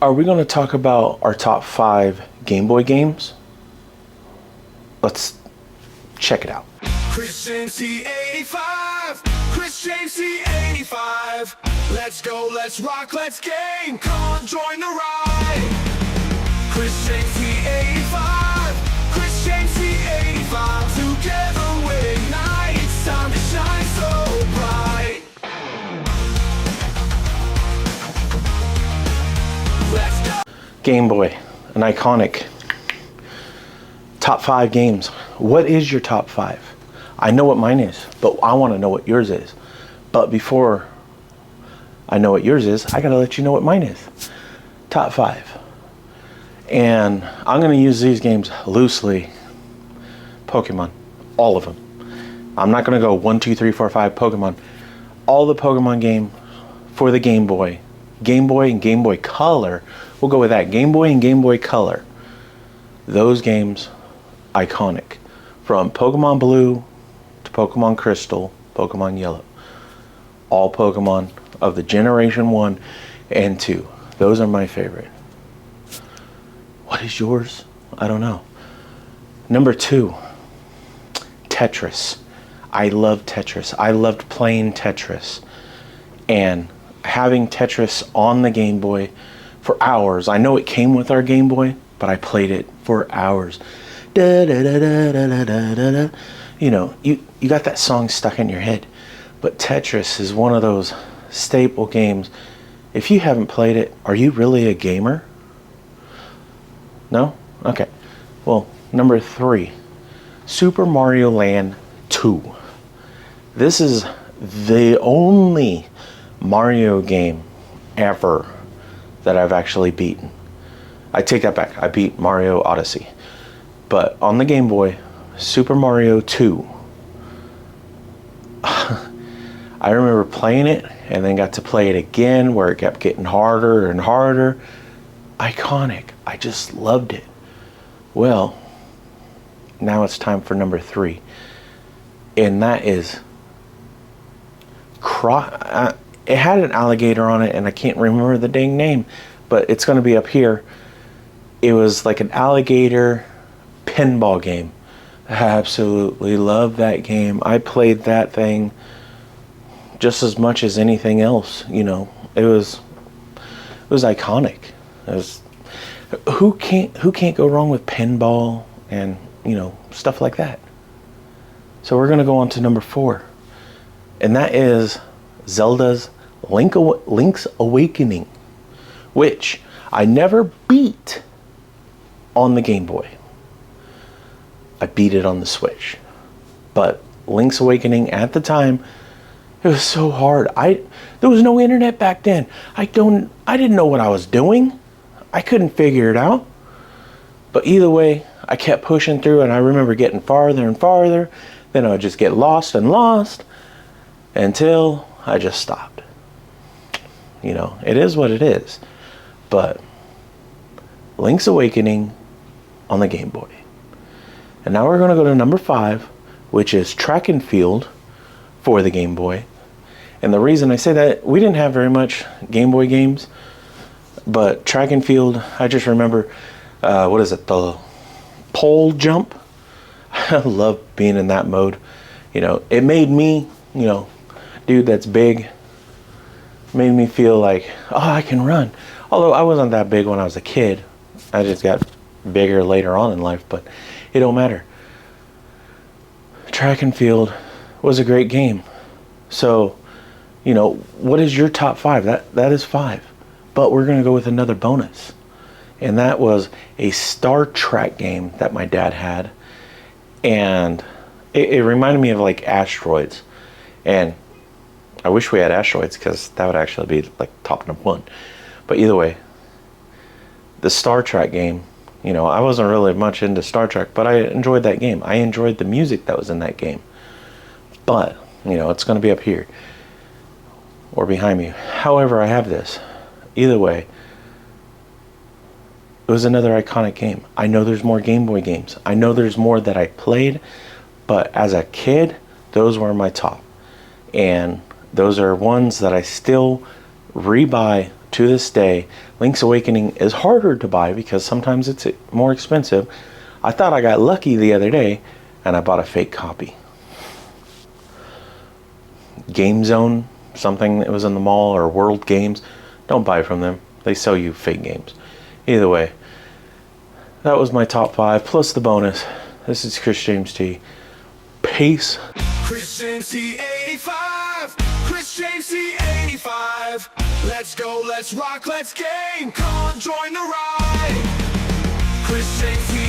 Are we going to talk about our top 5 Game Boy games? Let's check it out. Chris James C85, Chris James C85. Let's go, let's rock, let's game. Come on, join the ride. Chris James C85, Chris James C85. Together we ignite. It's time to shine so bright. Let's go. Game Boy, an iconic. Top 5 games. What is your top 5? I know what mine is, but I want to know what yours is. But before I know what yours is, I gotta let you know what mine is. Top 5. And I'm gonna use these games loosely. Pokemon. All of them. I'm not gonna go 1, 2, 3, 4, 5 Pokemon. All the Pokemon game for the Game Boy. Game Boy and Game Boy Color. We'll go with that. Game Boy and Game Boy Color. Those games, iconic. From Pokemon Blue to Pokemon Crystal, Pokemon Yellow. All Pokemon of the Generation 1 and 2. Those are my favorite. What is yours? I don't know. Number 2, Tetris. I love Tetris. I loved playing Tetris. And having Tetris on the Game Boy for hours. I know it came with our Game Boy, but I played it for hours. Da, da, da, da, da, da, da, da. You know, you got that song stuck in your head. But Tetris is one of those staple games. If you haven't played it, are you really a gamer? No? Okay. Well, number 3, Super Mario Land 2. This is the only Mario game ever that I've actually beaten. I take that back. I beat Mario Odyssey. But on the Game Boy, Super Mario 2. I remember playing it and then got to play it again where it kept getting harder and harder. Iconic. I just loved it. Well, now it's time for number 3. And that is it had an alligator on it and I can't remember the dang name, but it's going to be up here. It was like an alligator pinball game. I absolutely love that game. I played that thing just as much as anything else. You know, it was iconic. It was, who can't go wrong with pinball and, you know, stuff like that. So we're gonna go on to number 4, and that is Zelda's Link's Awakening, which I never beat on the Game Boy. I beat it on the Switch. But Link's Awakening at the time, it was so hard. There was no internet back then. I didn't know what I was doing. I couldn't figure it out. But either way, I kept pushing through and I remember getting farther and farther. Then I would just get lost and lost until I just stopped. You know, it is what it is. But Link's Awakening on the Game Boy. And now we're going to go to number 5, which is Track and Field for the Game Boy. And the reason I say that, we didn't have very much Game Boy games, but Track and Field, I just remember, what is it, the pole jump? I love being in that mode. You know, it made me, you know, dude that's big, made me feel like, oh, I can run. Although I wasn't that big when I was a kid. I just got bigger later on in life, but it don't matter. Track and Field was a great game. So, you know, what is your top 5? That is 5. But we're going to go with another bonus. And that was a Star Trek game that my dad had. And it reminded me of like asteroids. And I wish we had asteroids because that would actually be like top number 1. But either way, the Star Trek game, you know, I wasn't really much into Star Trek, but I enjoyed that game. I enjoyed the music that was in that game. But, you know, it's going to be up here or behind me. However, I have this. Either way, it was another iconic game. I know there's more Game Boy games. I know there's more that I played, but as a kid, those were my top. And those are ones that I still rebuy to this day. Link's Awakening is harder to buy because sometimes it's more expensive. I thought I got lucky the other day and I bought a fake copy. Game Zone, something that was in the mall, or World Games. Don't buy from them. They sell you fake games. Either way, that was my top 5 plus the bonus. This is Chris James T. Peace. Chris James T85. Chris James T85. Let's go, let's rock, let's game. Come on, join the ride. Chris James T85.